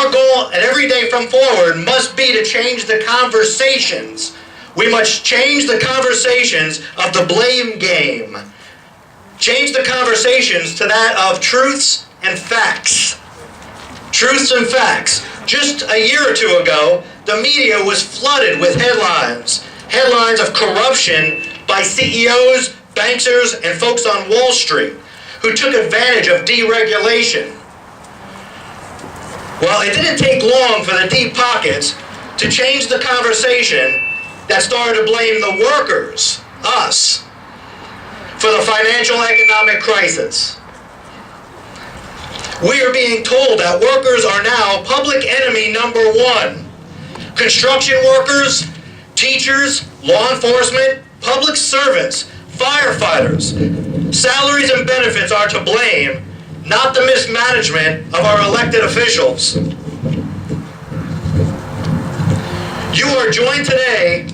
our goal, and every day from forward, must be to change the conversations. We must change the conversations of the blame game. Change the conversations to that of truths and facts. Truths and facts. Just a year or two ago, the media was flooded with headlines. Headlines of corruption by CEOs, banksters, and folks on Wall Street who took advantage of deregulation. Well, it didn't take long for the deep pockets to change the conversation that started to blame the workers, us, for the financial economic crisis. We are being told that workers are now public enemy number one. Construction workers, teachers, law enforcement, public servants, firefighters, salaries and benefits are to blame, not the mismanagement of our elected officials. You are joined today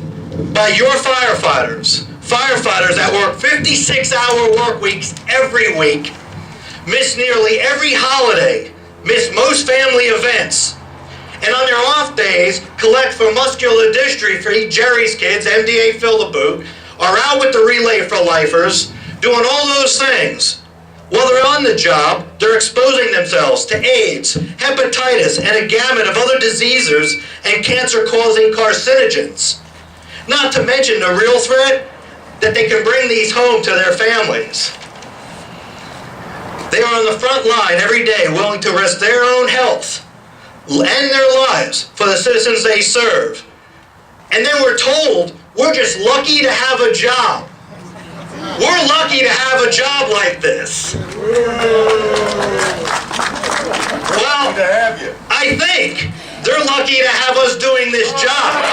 by your firefighters that work 56-hour work weeks every week, miss nearly every holiday, miss most family events, and on their off days collect for muscular dystrophy, Jerry's kids, MDA Fill the Boot, are out with the Relay for Lifers, doing all those things. While they're on the job, they're exposing themselves to AIDS, hepatitis, and a gamut of other diseases and cancer-causing carcinogens. Not to mention the real threat that they can bring these home to their families. They are on the front line every day, willing to risk their own health and their lives for the citizens they serve. And then we're told we're just lucky to have a job. We're lucky to have a job like this. Well, I think they're lucky to have us doing this job.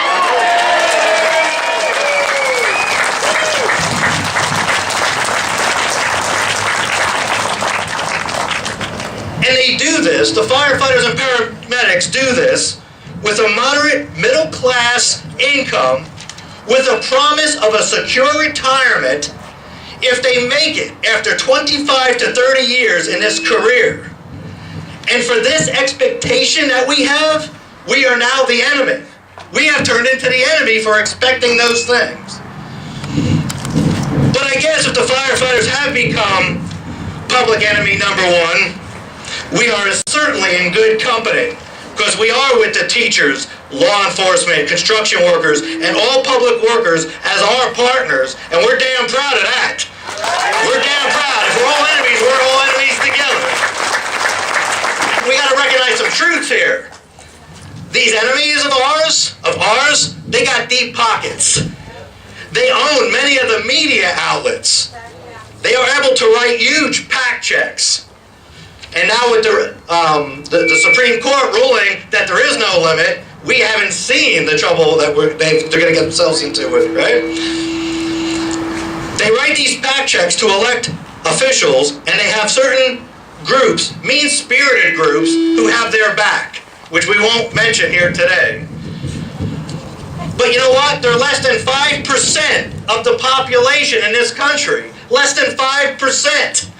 And they do this, the firefighters and paramedics do this with a moderate middle-class income, with a promise of a secure retirement if they make it after 25 to 30 years in this career. And for this expectation that we have, we are now the enemy. We have turned into the enemy for expecting those things. But I guess if the firefighters have become public enemy number one, we are certainly in good company, because we are with the teachers, law enforcement, construction workers, and all public workers as our partners, and we're damn proud of that. We're damn proud. If we're all enemies, we're all enemies together. We got to recognize some truths here. These enemies of ours, they got deep pockets. They own many of the media outlets. They are able to write huge PAC checks. And now with the Supreme Court ruling that there is no limit, we haven't seen the trouble that they're going to get themselves into with, right? They write these PAC checks to elect officials, and they have certain groups, mean-spirited groups, who have their back, which we won't mention here today. But you know what? They're less than 5% of the population in this country. Less than 5%.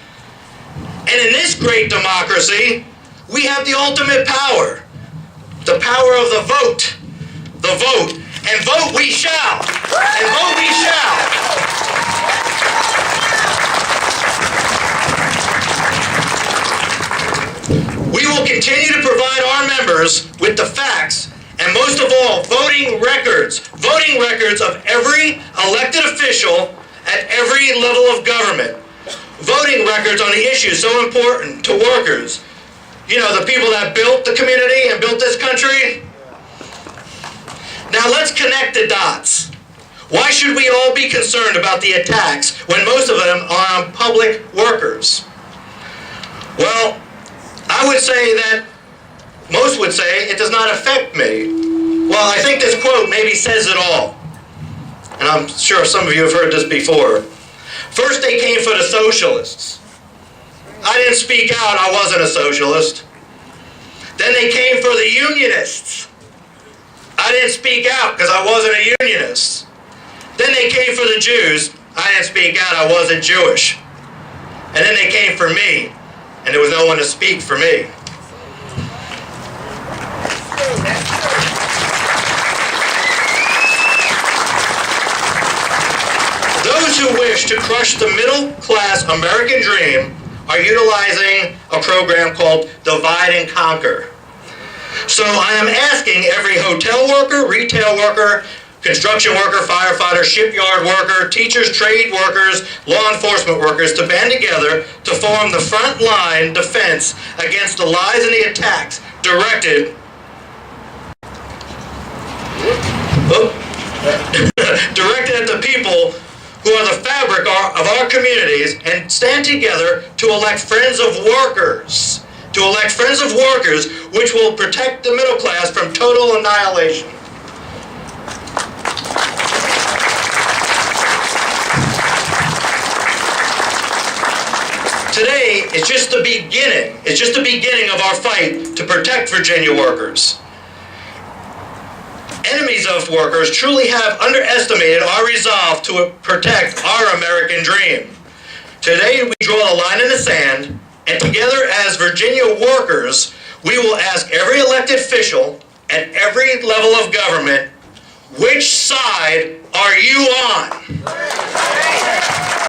And in this great democracy, we have the ultimate power. The power of the vote. The vote. And vote we shall. And vote we shall. We will continue to provide our members with the facts, and most of all, voting records of every elected official at every level of government. Voting records on the issues so important to workers. You know, the people that built the community and built this country. Now let's connect the dots. Why should we all be concerned about the attacks when most of them are on public workers? Well, I would say that most would say it does not affect me. Well, I think this quote maybe says it all. And I'm sure some of you have heard this before. First they came for the socialists. I didn't speak out, I wasn't a socialist. Then they came for the unionists. I didn't speak out because I wasn't a unionist. Then they came for the Jews. I didn't speak out, I wasn't Jewish. And then they came for me, and there was no one to speak for me. Those who wish to crush the middle-class American dream are utilizing a program called Divide and Conquer. So I am asking every hotel worker, retail worker, construction worker, firefighter, shipyard worker, teachers, trade workers, law enforcement workers to band together to form the front-line defense against the lies and the attacks directed at the people who are the fabric of our communities, and stand together to elect friends of workers. To elect friends of workers, which will protect the middle class from total annihilation. Today is just the beginning. It's just the beginning of our fight to protect Virginia workers. Enemies of workers truly have underestimated our resolve to protect our American dream. Today we draw the line in the sand, and together as Virginia workers, we will ask every elected official at every level of government, which side are you on?